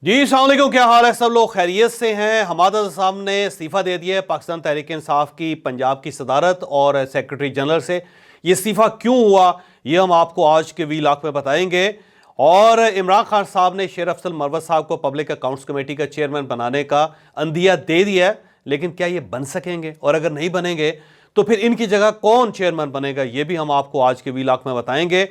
जी अस्सलाम वालेकुम, क्या हाल है? सब लोग खैरियत से हैं। हमाद साहब ने इस्तीफ़ा दे दिया है पाकिस्तान तहरीक इंसाफ की पंजाब की सदारत और सेक्रेटरी जनरल से। ये इस्तीफ़ा क्यों हुआ, ये हम आपको आज के वीलॉग में बताएंगे। और इमरान खान साहब ने शेर अफसल मरवत साहब को पब्लिक अकाउंट्स कमेटी का चेयरमैन बनाने का अंदिया दे दिया है, लेकिन क्या ये बन सकेंगे? और अगर नहीं बनेंगे तो फिर इनकी जगह कौन चेयरमैन बनेगा, ये भी हम आपको आज के वीलॉग में बताएंगे।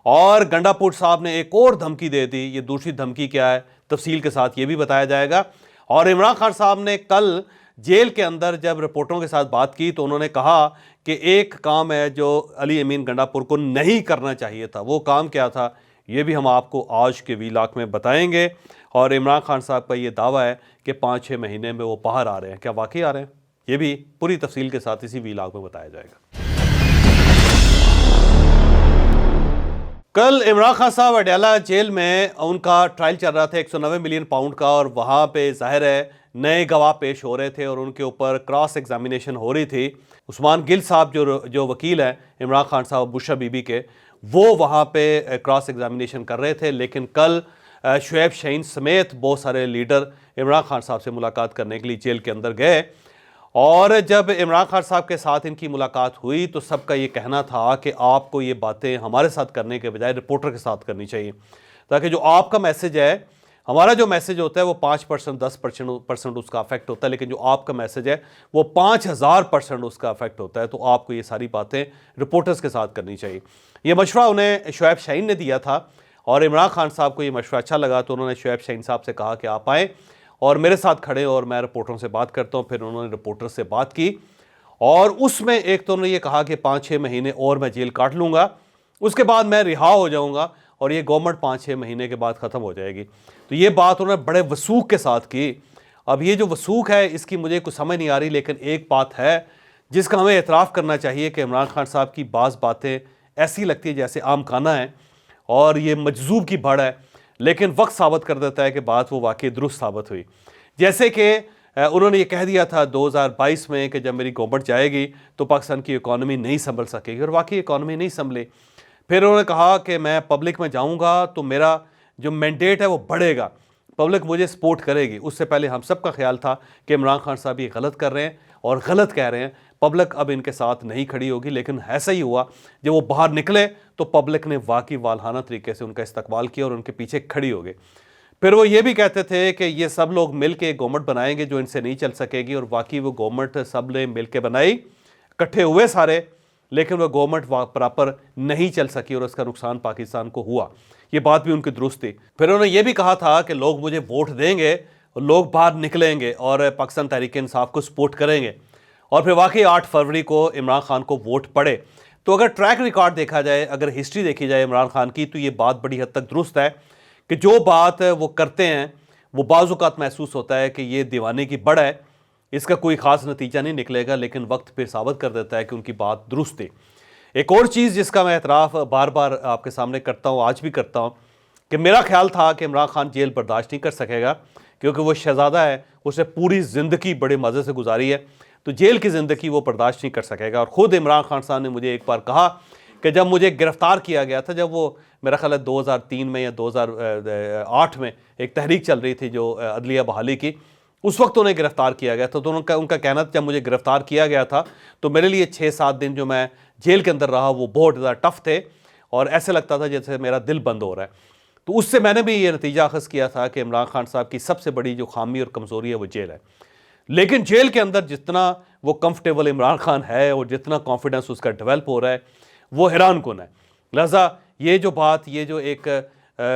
और गंडापुर साहब ने एक और धमकी दे दी, ये दूसरी धमकी क्या है तफसील के साथ ये भी बताया जाएगा। और इमरान खान साहब ने कल जेल के अंदर जब रिपोर्टरों के साथ बात की तो उन्होंने कहा कि एक काम है जो अली अमीन गंडापुर को नहीं करना चाहिए था। वो काम क्या था, ये भी हम आपको आज के वीलॉग में बताएंगे। और इमरान खान साहब का ये दावा है कि 5-6 महीने में वो बाहर आ रहे हैं, क्या वाकई आ रहे हैं? ये भी पूरी तफसील के साथ इसी वीलॉग में बताया जाएगा। कल इमरान खान साहब अडयाला जेल में उनका ट्रायल चल रहा था 190 मिलियन पाउंड का, और वहाँ पे जाहिर है नए गवाह पेश हो रहे थे और उनके ऊपर क्रॉस एग्जामिनेशन हो रही थी। उस्मान गिल साहब जो वकील हैं इमरान खान साहब बुशरा बीबी के, वो वहाँ पे क्रॉस एग्जामिनेशन कर रहे थे। लेकिन कल शुएब शाहीन समेत बहुत सारे लीडर इमरान खान साहब से मुलाकात करने के लिए जेल के अंदर गए। और जब इमरान खान साहब के साथ इनकी मुलाकात हुई तो सबका ये कहना था कि आपको ये बातें हमारे साथ करने के बजाय रिपोर्टर के साथ करनी चाहिए, ताकि जो आपका मैसेज है, हमारा जो मैसेज होता है वो 5% 10% उसका अफेक्ट होता है, लेकिन जो आपका मैसेज है वो 5000% उसका अफेक्ट होता है। तो आपको ये सारी बातें रिपोर्टर्स के साथ करनी चाहिए। ये मशवरा उन्हें शुएब शाहीन ने दिया था और इमरान खान साहब को ये मशवरा अच्छा लगा तो उन्होंने शुएब शाहीन साहब से कहा कि आप आएँ और मेरे साथ खड़े और मैं रिपोर्टरों से बात करता हूँ। फिर उन्होंने रिपोर्टर से बात की और उसमें एक तो उन्होंने ये कहा कि 5-6 महीने और मैं जेल काट लूँगा, उसके बाद मैं रिहा हो जाऊँगा और ये गवर्नमेंट 5-6 महीने के बाद ख़त्म हो जाएगी। तो ये बात उन्होंने बड़े वसूख के साथ की। अब ये जो वसूख है इसकी मुझे कुछ समझ नहीं आ रही, लेकिन एक बात है जिसका हमें एतराफ़ करना चाहिए कि इमरान खान साहब की बाज़ बातें ऐसी लगती है जैसे आम खाना है और ये मजजूब की भड़ है, लेकिन वक्त साबित कर देता है कि बात वो वाकई दुरुस्त साबित हुई। जैसे कि उन्होंने ये कह दिया था 2022 में कि जब मेरी गवर्नमेंट जाएगी तो पाकिस्तान की इकॉनमी नहीं संभल सकेगी, और वाकई इकॉनमी नहीं संभली। फिर उन्होंने कहा कि मैं पब्लिक में जाऊंगा तो मेरा जो मैंडेट है वो बढ़ेगा, पब्लिक मुझे सपोर्ट करेगी। उससे पहले हम सब का ख्याल था कि इमरान खान साहब ये गलत कर रहे हैं और गलत कह रहे हैं, पब्लिक अब इनके साथ नहीं खड़ी होगी। लेकिन ऐसा ही हुआ, जब वो बाहर निकले तो पब्लिक ने वाकई वालहाना तरीके से उनका इस्तकबाल किया और उनके पीछे खड़ी हो गई। फिर वो ये भी कहते थे कि ये सब लोग मिल के गवर्नमेंट बनाएंगे जो इनसे नहीं चल सकेगी, और वाकई वो गवर्नमेंट सब ने मिल के बनाई, इकट्ठे हुए सारे, लेकिन वो गवर्नमेंट प्रॉपर नहीं चल सकी और उसका नुकसान पाकिस्तान को हुआ। ये बात भी उनकी दुरुस्त थी। फिर उन्होंने ये भी कहा था कि लोग मुझे वोट देंगे, लोग बाहर निकलेंगे और पाकिस्तान तहरीक इंसाफ को सपोर्ट करेंगे। और फिर वाकई 8 फरवरी को इमरान खान को वोट पड़े। तो अगर ट्रैक रिकॉर्ड देखा जाए, अगर हिस्ट्री देखी जाए इमरान खान की, तो ये बात बड़ी हद तक दुरुस्त है कि जो बात वो करते हैं वो बाज़-औक़ात महसूस होता है कि ये दीवाने की बड़ है, इसका कोई ख़ास नतीजा नहीं निकलेगा, लेकिन वक्त फिर साबित कर देता है कि उनकी बात दुरुस्त थी। एक और चीज़ जिसका मैं एतराफ़ बार बार आपके सामने करता हूँ, आज भी करता हूँ, कि मेरा ख्याल था कि इमरान खान जेल बर्दाश्त नहीं कर सकेगा, क्योंकि वो शहज़ादा है, उसने पूरी ज़िंदगी बड़े मज़े से गुजारी है, तो जेल की ज़िंदगी वो बर्दाश्त नहीं कर सकेगा। और ख़ुद इमरान खान साहब ने मुझे एक बार कहा कि जब मुझे गिरफ़्तार किया गया था, जब वो मेरा ख्याल है 2003 में या 2008 में एक तहरीक चल रही थी जो अदलिया बहाली की, उस वक्त उन्हें गिरफ़्तार किया गया था। तो उनका कहना था जब मुझे गिरफ़्तार किया गया था तो मेरे लिए 6-7 दिन जो मैं जेल के अंदर रहा वो बहुत ज़्यादा टफ़ थे और ऐसे लगता था जैसे मेरा दिल बंद हो रहा है। तो उससे मैंने भी ये नतीजा अख़ज़ किया था कि इमरान खान साहब की सबसे बड़ी जो खामी और कमज़ोरी है वो जेल है। लेकिन जेल के अंदर जितना वो कंफर्टेबल इमरान खान है और जितना कॉन्फिडेंस उसका डेवलप हो रहा है वो हैरान कुन है। लिहाजा ये जो बात, ये जो एक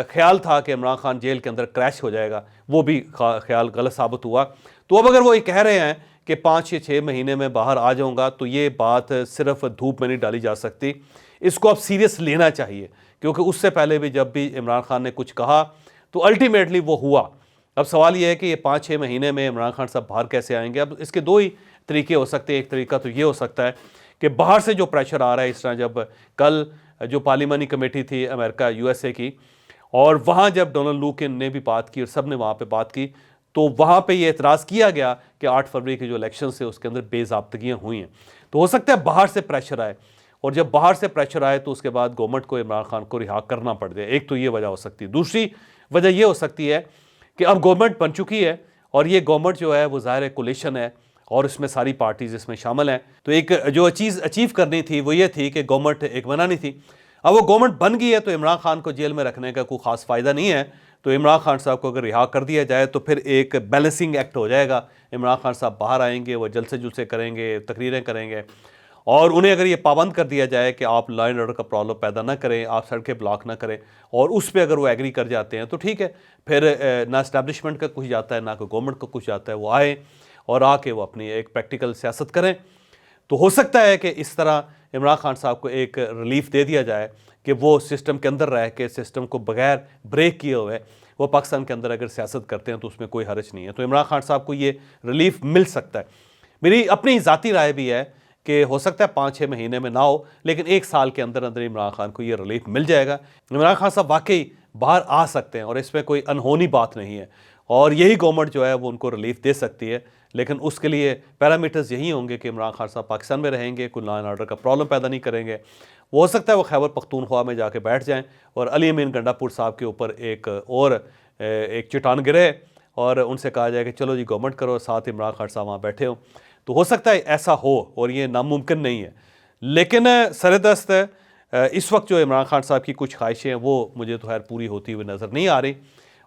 ख्याल था कि इमरान खान जेल के अंदर क्रैश हो जाएगा, वो भी ख्याल गलत साबित हुआ। तो अब अगर वो ये कह रहे हैं कि 5 या 6 महीने में बाहर आ जाऊंगा, तो ये बात सिर्फ धूप में नहीं डाली जा सकती, इसको अब सीरियस लेना चाहिए, क्योंकि उससे पहले भी जब भी इमरान खान ने कुछ कहा तो अल्टीमेटली वो हुआ। अब सवाल ये है कि ये 5-6 महीने में इमरान खान साहब बाहर कैसे आएंगे। अब इसके दो ही तरीके हो सकते हैं। एक तरीका तो ये हो सकता है कि बाहर से जो प्रेशर आ रहा है, इस तरह जब कल जो पार्लिमानी कमेटी थी अमेरिका USA की, और वहाँ जब डोनाल्ड लूकिन ने भी बात की और सब ने वहाँ पे बात की, तो वहाँ पे ये एतराज़ किया गया कि 8 फरवरी के जो इलेक्शन है उसके अंदर बेज़ाब्तगियाँ हुई हैं। तो हो सकता है बाहर से प्रेशर आए, और जब बाहर से प्रेशर आए तो उसके बाद गवर्नमेंट को इमरान खान को रिहा करना पड़ जाए। एक तो ये वजह हो सकती है। दूसरी वजह ये हो सकती है कि अब गवर्नमेंट बन चुकी है और ये गवर्नमेंट जो है वो ज़ाहिर है कोलिशन है और इसमें सारी पार्टीज इसमें शामिल हैं। तो एक जो चीज़ अचीव करनी थी वो ये थी कि गवर्नमेंट एक बनानी थी। अब वो गवर्नमेंट बन गई है तो इमरान खान को जेल में रखने का कोई ख़ास फ़ायदा नहीं है। तो इमरान खान साहब को अगर रिहा कर दिया जाए तो फिर एक बैलेंसिंग एक्ट हो जाएगा। इमरान खान साहब बाहर आएंगे, वो जलसे जुलसे करेंगे, तकरीरें करेंगे और उन्हें अगर ये पाबंद कर दिया जाए कि आप लॉ एंड ऑर्डर का प्रॉब्लम पैदा ना करें, आप सड़कें ब्लॉक ना करें और उस पर अगर वो एग्री कर जाते हैं तो ठीक है, फिर ना इस्टेब्लिशमेंट का कुछ जाता है ना कोई गवर्नमेंट का कुछ जाता है। वो आए और आके वो अपनी एक प्रैक्टिकल सियासत करें। तो हो सकता है कि इस तरह इमरान खान साहब को एक रिलीफ दे दिया जाए कि वो सिस्टम के अंदर रह के सिस्टम को बगैर ब्रेक किए हुए वो पाकिस्तान के अंदर अगर सियासत करते हैं तो उसमें कोई हर्ज नहीं है। तो इमरान खान साहब को ये रिलीफ मिल सकता है। मेरी अपनी ज़ाती राय भी है कि हो सकता है 5-6 महीने में ना हो, लेकिन 1 साल के अंदर अंदर इमरान खान को ये रिलीफ मिल जाएगा। इमरान खान साहब वाकई बाहर आ सकते हैं और इसमें कोई अनहोनी बात नहीं है और यही गवर्नमेंट जो है वो उनको रिलीफ दे सकती है। लेकिन उसके लिए पैरामीटर्स यही होंगे कि इमरान खान साहब पाकिस्तान में रहेंगे, कोई लॉ एंड ऑर्डर का प्रॉब्लम पैदा नहीं करेंगे। वो हो सकता है वो खैबर पख्तूनख्वा में जाके बैठ जाएं और अली अमीन गंडापुर साहब के ऊपर एक चट्टान गिरे और उनसे कहा जाए कि चलो जी गवर्नमेंट करो, साथ इमरान खान साहब वहाँ बैठे हो। तो हो सकता है ऐसा हो और ये नामुमकिन नहीं है। लेकिन सरदस्त इस वक्त जो इमरान खान साहब की कुछ ख्वाहिशें हैं वो मुझे तो खैर पूरी होती हुई नज़र नहीं आ रही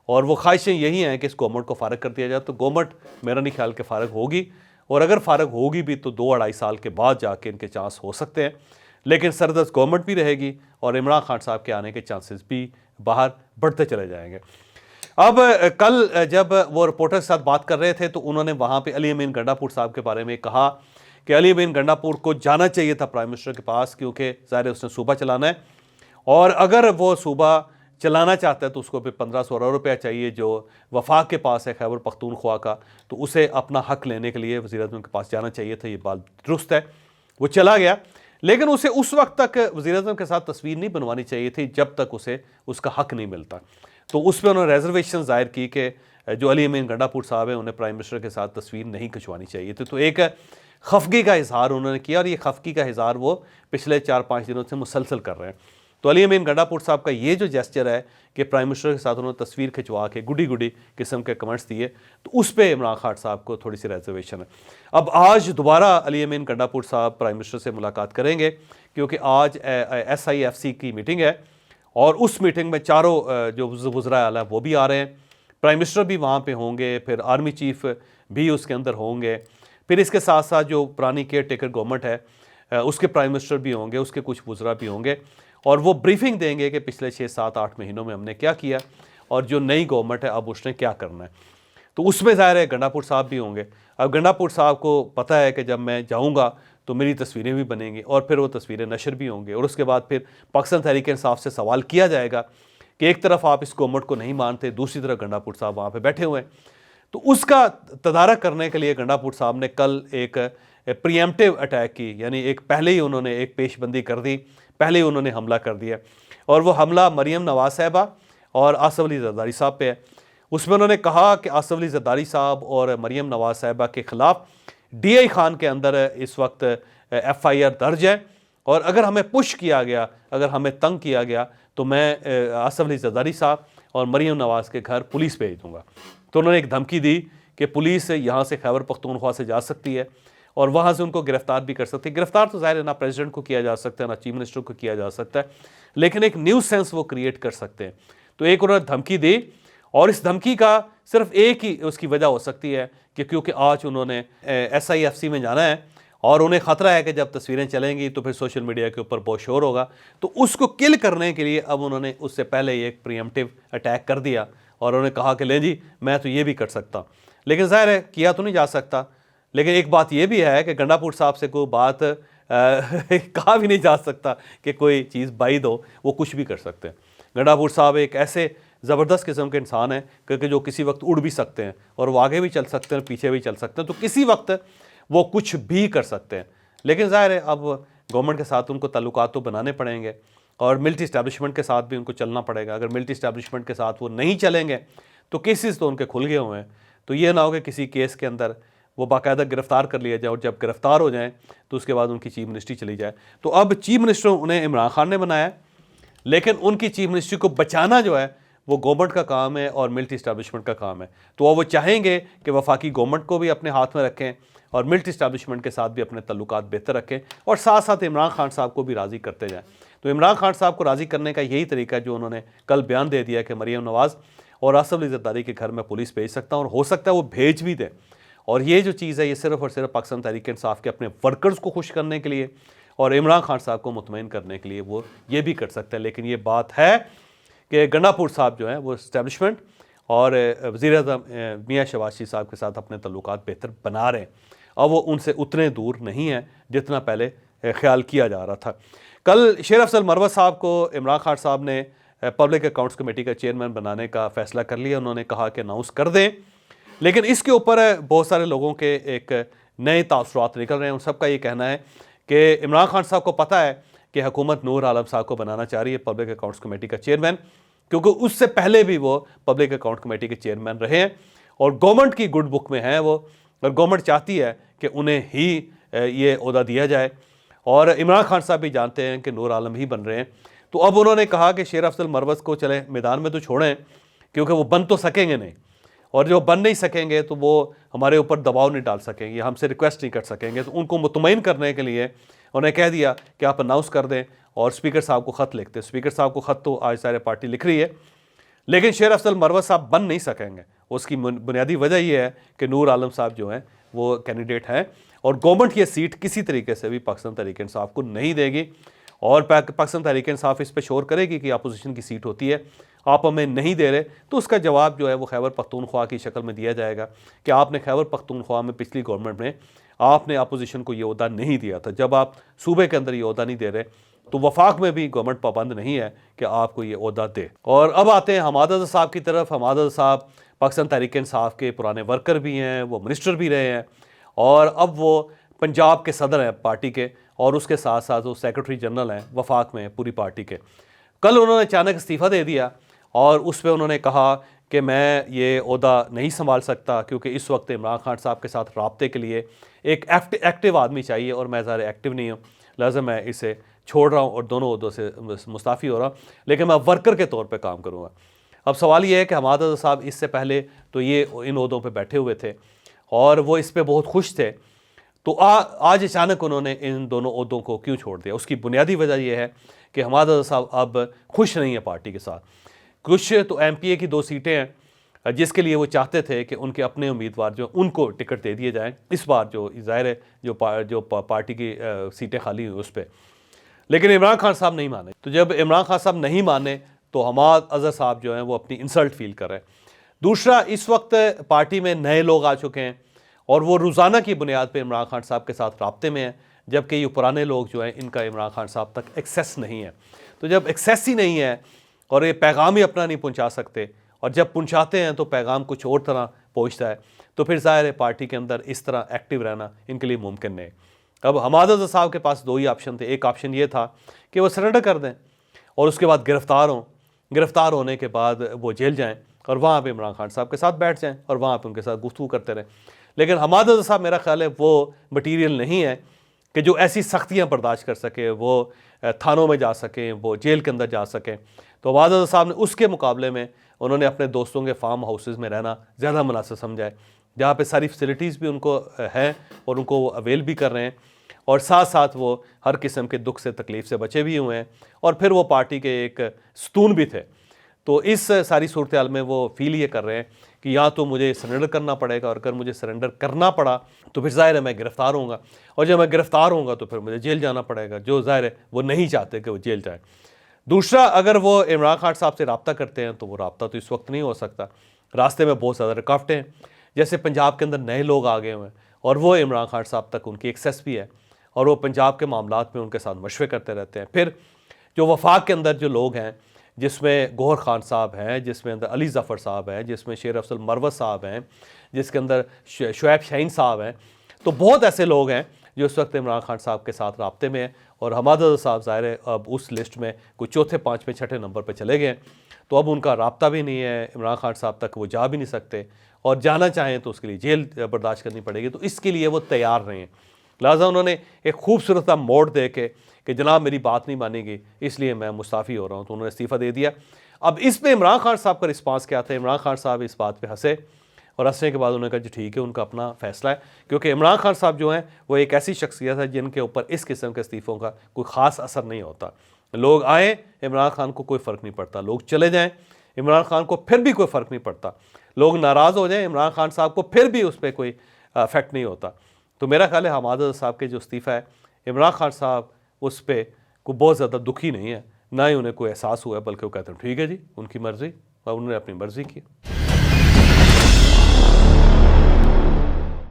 और वो ख्वाहिशें यही हैं कि इस गवर्नमेंट को फ़ारग कर दिया जाए। तो गवर्नमेंट मेरा नहीं ख्याल कि फ़ारग होगी और अगर फ़ारग होगी भी तो 2-2.5 साल के बाद जाके इनके चांस हो सकते हैं। लेकिन सरदस्त गवर्नमेंट भी रहेगी और इमरान खान साहब के आने के चांसेस भी बाहर बढ़ते चले जाएंगे। अब कल जब वो रिपोर्टर के साथ बात कर रहे थे तो उन्होंने वहाँ पे अली अमीन गंडापुर साहब के बारे में कहा कि अली अमीन गंडापुर को जाना चाहिए था प्राइम मिनिस्टर के पास, क्योंकि ज़ाहिर उसने सूबा चलाना है और अगर वो सूबा चलाना चाहता है तो उसको फिर 1500 रुपया चाहिए जो वफाक के पास है खैबर पख्तूनख्वा का। तो उसे अपना हक लेने के लिए वज़ीर-ए-आज़म के पास जाना चाहिए था। ये बात दुरुस्त है, वो चला गया, लेकिन उसे उस वक्त तक वज़ीर-ए-आज़म के साथ तस्वीर नहीं बनवानी चाहिए थी जब तक उसे उसका हक नहीं मिलता। तो उस पर उन्होंने रिजर्वेशन ज़ाहिर की कि जो अली अमीन गंडापुर साहब हैं उन्हें प्राइम मिनिस्टर के साथ तस्वीर नहीं खिंचवानी चाहिए थी। तो एक खफगी का इजहार उन्होंने किया और ये खफगी का इजहार वो पिछले 4-5 दिनों से मुसलसल कर रहे हैं। तो अली अमीन गंडापुर साहब का ये जो जेस्चर है कि प्राइम मिनिस्टर के साथ उन्होंने तस्वीर खिंचवा के गुडी गुडी किस्म के कमेंट्स दिए, तो उस पर इमरान खान साहब को थोड़ी सी रिजर्वेशन है। अब आज दोबारा अली अमीन गंडापुर साहब प्राइम मिनिस्टर से मुलाकात करेंगे क्योंकि आज SIFC की मीटिंग है और उस मीटिंग में चारों जो वज़रा आला वो भी आ रहे हैं, प्राइम मिनिस्टर भी वहाँ पे होंगे, फिर आर्मी चीफ भी उसके अंदर होंगे, फिर इसके साथ साथ जो पुरानी केयर टेकर गवर्नमेंट है उसके प्राइम मिनिस्टर भी होंगे, उसके कुछ वज़रा भी होंगे और वो ब्रीफिंग देंगे कि पिछले 6-7-8 महीनों में हमने क्या किया और जो नई गवर्नमेंट है अब उसने क्या करना है। तो उसमें ज़ाहिर है गंडापुर साहब भी होंगे। अब गंडापुर साहब को पता है कि जब मैं जाऊँगा तो मेरी तस्वीरें भी बनेंगी और फिर वो तस्वीरें नशर भी होंगी और उसके बाद फिर पाकिस्तान तहरीक इंसाफ से सवाल किया जाएगा कि एक तरफ आप इस गवर्नमेंट को नहीं मानते, दूसरी तरफ गंडापुर साहब वहाँ पे बैठे हुए हैं। तो उसका तदारक करने के लिए गंडापुर साहब ने कल एक प्रीएम्प्टिव अटैक की, यानी एक पहले ही उन्होंने एक पेशबंदी कर दी, पहले ही उन्होंने हमला कर दिया और वो हमला मरियम नवाज साहबा और आसिफ अली जरदारी साहब पे है। उसमें उन्होंने कहा कि आसिफ अली जरदारी साहब और मरियम नवाज साहबा के ख़िलाफ़ DI खान के अंदर इस वक्त FIR दर्ज है और अगर हमें पुश किया गया, अगर हमें तंग किया गया तो मैं आसिफ अली जरदारी साहब और मरियम नवाज़ के घर पुलिस भेज दूँगा। तो उन्होंने एक धमकी दी कि पुलिस यहाँ से खैबर पख्तूनख्वा से जा सकती है और वहाँ से उनको गिरफ़्तार भी कर सकती है। गिरफ़्तार तो ज़ाहिर है ना प्रेसिडेंट को किया जा सकता है ना चीफ मिनिस्टर को किया जा सकता है, लेकिन एक न्यूज़ सेंस वो क्रिएट कर सकते हैं। तो एक उन्होंने धमकी दी और इस धमकी का सिर्फ एक ही उसकी वजह हो सकती है कि क्योंकि आज उन्होंने SIFC में जाना है और उन्हें ख़तरा है कि जब तस्वीरें चलेंगी तो फिर सोशल मीडिया के ऊपर बहुत शोर होगा। तो उसको किल करने के लिए अब उन्होंने उससे पहले ही एक प्रीएम्प्टिव अटैक कर दिया और उन्होंने कहा कि ले जी मैं तो ये भी कर सकता, लेकिन ज़ाहिर है किया तो नहीं जा सकता। लेकिन एक बात ये भी है कि गंडापुर साहब से कोई बात कहा भी नहीं जा सकता कि कोई चीज़ बाइद हो, वो कुछ भी कर सकते हैं। गंडापुर साहब एक ऐसे ज़बरदस्त किस्म के इंसान हैं क्योंकि जो किसी वक्त उड़ भी सकते हैं और वो आगे भी चल सकते हैं, पीछे भी चल सकते हैं, तो किसी वक्त वो कुछ भी कर सकते हैं। लेकिन ज़ाहिर है अब गवर्नमेंट के साथ उनको ताल्लुकात तो बनाने पड़ेंगे और मिलिट्री इस्टेब्लिशमेंट के साथ भी उनको चलना पड़ेगा। अगर मिलिट्री इस्टेब्लिशमेंट के साथ वो नहीं चलेंगे तो केसेस तो उनके खुल गए हुए हैं। तो ये ना हो कि किसी केस के अंदर वो बाकायदा गिरफ़्तार कर लिया जाए और जब गिरफ़्तार हो जाएँ तो उसके बाद उनकी चीफ मिनिस्ट्री चली जाए। तो अब चीफ मिनिस्टर उन्हें इमरान खान ने बनाया, लेकिन उनकी चीफ मिनिस्ट्री को बचाना जो है वो गवर्नमेंट का काम है और मिलिट्री इस्टेब्लिशमेंट का काम है। तो अब वो चाहेंगे कि वफाकी गवर्नमेंट को भी अपने हाथ में रखें और मिलिट्री इस्टेब्लिशमेंट के साथ भी अपने तल्लुकात बेहतर रखें और साथ साथ इमरान खान साहब को भी राज़ी करते जाएँ। तो इमरान खान साहब को राज़ी करने का यही तरीका है जो उन्होंने कल बयान दे दिया कि मरीम नवाज़ और आसिफ अली ज़रदारी के घर में पुलिस भेज सकता हूँ और हो सकता है वो भेज भी दे। और ये जो चीज़ है ये सिर्फ़ और सिर्फ पाकिस्तान तहरीक इंसाफ के अपने वर्कर्स को खुश करने के लिए और इमरान खान साहब को मुतमईन करने के लिए वो ये भी कर सकते हैं। लेकिन ये बात है कि गंडापुर साहब जो हैं वो इस्टेब्लिशमेंट और वज़ीर-ए-आज़म मियां शहबाज शरीफ साहब के साथ अपने तल्लुकात बेहतर बना रहे हैं। अब वो उनसे उतने दूर नहीं हैं जितना पहले ख्याल किया जा रहा था। कल शेर अफजल मरवत साहब को इमरान खान साहब ने पब्लिक अकाउंट्स कमेटी का चेयरमैन बनाने का फ़ैसला कर लिया। उन्होंने कहा कि अनाउंस कर दें, लेकिन इसके ऊपर बहुत सारे लोगों के एक नए तासुरात निकल रहे हैं। उन सब का ये कहना है कि इमरान खान साहब को पता है कि हुकूमत नूर आलम साहब को बनाना चाह रही है पब्लिक अकाउंट्स कमेटी का चेयरमैन, क्योंकि उससे पहले भी वो पब्लिक अकाउंट कमेटी के चेयरमैन रहे हैं और गवर्नमेंट की गुड बुक में हैं वो, और गवर्नमेंट चाहती है कि उन्हें ही ये ओहदा दिया जाए। और इमरान खान साहब भी जानते हैं कि नूर आलम ही बन रहे हैं। तो अब उन्होंने कहा कि शेर अफजल मरवत को चले मैदान में तो छोड़ें, क्योंकि वो बन तो सकेंगे नहीं, और जो बन नहीं सकेंगे तो वो हमारे ऊपर दबाव नहीं डाल सकेंगे, हमसे रिक्वेस्ट नहीं कर सकेंगे। तो उनको मुतमईन करने के लिए उन्हें कह दिया कि आप अनाउंस कर दें और स्पीकर साहब को ख़त लिखते। स्पीकर साहब को ख़त तो आज सारे पार्टी लिख रही है, लेकिन शेर अफजल मरवत साहब बन नहीं सकेंगे। उसकी बुनियादी वजह यह है कि नूर आलम साहब जो हैं वो कैंडिडेट हैं और गवर्नमेंट ये सीट किसी तरीके से भी पाकिस्तान तहरीक इंसाफ को नहीं देगी। और पाकिस्तान तहरीक इंसाफ इस पर शोर करेगी कि अपोजिशन की सीट होती है, आप हमें नहीं दे रहे, तो उसका जवाब जो है वो खैबर पख्तूनख्वा की शक्ल में दिया जाएगा कि आपने खैबर पख्तूनख्वा में पिछली गवर्नमेंट में आपने अपोजिशन को ये ओहदा नहीं दिया था। जब आप सूबे के अंदर ये ओहदा नहीं दे रहे तो वफाक में भी गवर्नमेंट पाबंद नहीं है कि आपको ये ओहदा दे। और अब आते हैं हमाद अज़हर साहब की तरफ। हमाद अज़हर साहब पाकिस्तान तहरीक इंसाफ के पुराने वर्कर भी हैं, वो मिनिस्टर भी रहे हैं और अब वो पंजाब के सदर हैं पार्टी के, और उसके साथ साथ वो सेक्रेटरी जनरल हैं वफाक में पूरी पार्टी के। कल उन्होंने अचानक इस्तीफ़ा दे दिया और उस पर उन्होंने कहा कि मैं ये ओहदा नहीं संभाल सकता, क्योंकि इस वक्त इमरान खान साहब के साथ रब्ते के लिए एक एक्टिव आदमी चाहिए और मैं ज़्यादा एक्टिव नहीं हूँ, लिहाजा मैं इसे छोड़ रहा हूँ और दोनों ओहदों से मुस्ताफ़ी हो रहा हूँ, लेकिन मैं वर्कर के तौर पे काम करूँगा। अब सवाल ये है कि हमाद अज़हर साहब इससे पहले तो ये इन ओहदों पे बैठे हुए थे और वो इस पे बहुत खुश थे, तो आज अचानक उन्होंने इन दोनों ओहदों को क्यों छोड़ दिया? उसकी बुनियादी वजह यह है कि हमाद अज़हर साहब अब खुश नहीं है पार्टी के साथ। कुछ तो MPA की 2 सीटें हैं जिसके लिए वो चाहते थे कि उनके अपने उम्मीदवार जो उनको टिकट दे दिए जाएँ इस बार, जो ज़ाहिर है जो पार्टी की सीटें खाली हुई उस पर, लेकिन इमरान खान साहब नहीं माने। तो जब इमरान खान साहब नहीं माने तो हमाद अज़हर साहब जो हैं वो अपनी इंसल्ट फील कर रहे हैं। दूसरा, इस वक्त पार्टी में नए लोग आ चुके हैं और वो रोज़ाना की बुनियाद पर इमरान खान साहब के साथ रब्ते में हैं, जबकि ये पुराने लोग जो हैं इनका इमरान खान साहब तक एक्सेस नहीं है। तो जब एक्सेस ही नहीं है और ये पैगाम ही अपना नहीं पहुंचा सकते, और जब पहुंचाते हैं तो पैगाम कुछ और तरह पहुंचता है, तो फिर ज़ाहिर है पार्टी के अंदर इस तरह एक्टिव रहना इनके लिए मुमकिन नहीं। अब हमाद अज़हर साहब के पास 2 ही ऑप्शन थे। एक ऑप्शन ये था कि वो सरेंडर कर दें और उसके बाद गिरफ़्तार हों, गिरफ़्तार होने के बाद वो जेल जाएँ और वहाँ पर इमरान खान साहब के साथ बैठ जाएँ और वहाँ पर उनके साथ गुफ्तगू करते रहें। लेकिन हमाद अज़हर साहब मेरा ख्याल है वो मटीरियल नहीं है कि जो ऐसी सख्तियाँ बर्दाश्त कर सके, वो थानों में जा सकें, वो जेल के अंदर जा सकें। तो हमाद अज़हर साहब ने उसके मुकाबले में उन्होंने अपने दोस्तों के फार्म हाउसेस में रहना ज़्यादा मुनासिब समझा है, जहाँ पे सारी फैसिलिटीज़ भी उनको हैं और उनको वो अवेल भी कर रहे हैं, और साथ साथ वो हर किस्म के दुख से तकलीफ़ से बचे भी हुए हैं, और फिर वो पार्टी के एक सतून भी थे। तो इस सारी सूरत हाल में वो फील ये कर रहे हैं कि या तो मुझे सरेंडर करना पड़ेगा, और अगर मुझे सरेंडर करना पड़ा तो फिर ज़ाहिर है मैं गिरफ़्तार होऊंगा, और जब मैं गिरफ़्तार होऊंगा तो फिर मुझे जेल जाना पड़ेगा, जो ज़ाहिर है वो नहीं चाहते कि वो जेल जाए। दूसरा, अगर वो इमरान खान साहब से रब्ता करते हैं तो वो रब्ता तो इस वक्त नहीं हो सकता, रास्ते में बहुत ज़्यादा रुकावटें हैं। जैसे पंजाब के अंदर नए लोग आ गए हुए हैं और वो इमरान खान साहब तक उनकी एक्सेस भी है, और वो पंजाब के मामलात में उनके साथ मशवरे करते रहते हैं। फिर जो वफाक के अंदर जो लोग हैं, जिसमें गौहर खान साहब हैं, जिसमें अंदर अली ज़फ़र साहब हैं, जिसमें शेर अफजल मरवत साहब हैं, जिसके अंदर शुएब शाहीन साहब हैं, तो बहुत ऐसे लोग हैं जो इस वक्त इमरान खान साहब के साथ रब्ते में हैं। और हमाद अज़हर साहब ज़ाहिर है अब उस लिस्ट में कोई चौथे, पाँचवें, छठे नंबर पर चले गए, तो अब उनका रब्ता भी नहीं है, इमरान खान साहब तक वो जा भी नहीं सकते, और जाना चाहें तो उसके लिए जेल बर्दाश्त करनी पड़ेगी। तो इसके लिए वो तैयार नहीं हैं, लिहाजा उन्होंने एक खूबसूरत मोड़ दे के कि जनाब मेरी बात नहीं मानेगी इसलिए मैं मुस्ताफ़ी हो रहा हूँ, तो उन्होंने इस्तीफ़ा दे दिया। अब इस पे इमरान खान साहब का रिस्पांस क्या था? इमरान खान साहब इस बात पे हंसे और हंसने के बाद उन्होंने कहा जी ठीक है, उनका अपना फैसला है, क्योंकि इमरान खान साहब जो हैं वो एक ऐसी शख्सियत है जिनके ऊपर इस किस्म के इस्तीफ़ों का कोई ख़ास असर नहीं होता। लोग आए, इमरान खान को कोई फ़र्क नहीं पड़ता, लोग चले जाएँ, इमरान खान को फिर भी कोई फ़र्क नहीं पड़ता, लोग नाराज़ हो जाएँ, इमरान खान साहब को फिर भी उस पर कोई इफेक्ट नहीं होता। तो मेरा ख्याल है हमाद साहब के जो इस्तीफ़ा है, इमरान खान साहब उस पर कोई बहुत ज़्यादा दुखी नहीं है, ना ही उन्हें कोई एहसास हुआ है, बल्कि वो कहते हैं ठीक है जी, उनकी मर्ज़ी और उन्होंने अपनी मर्ज़ी की।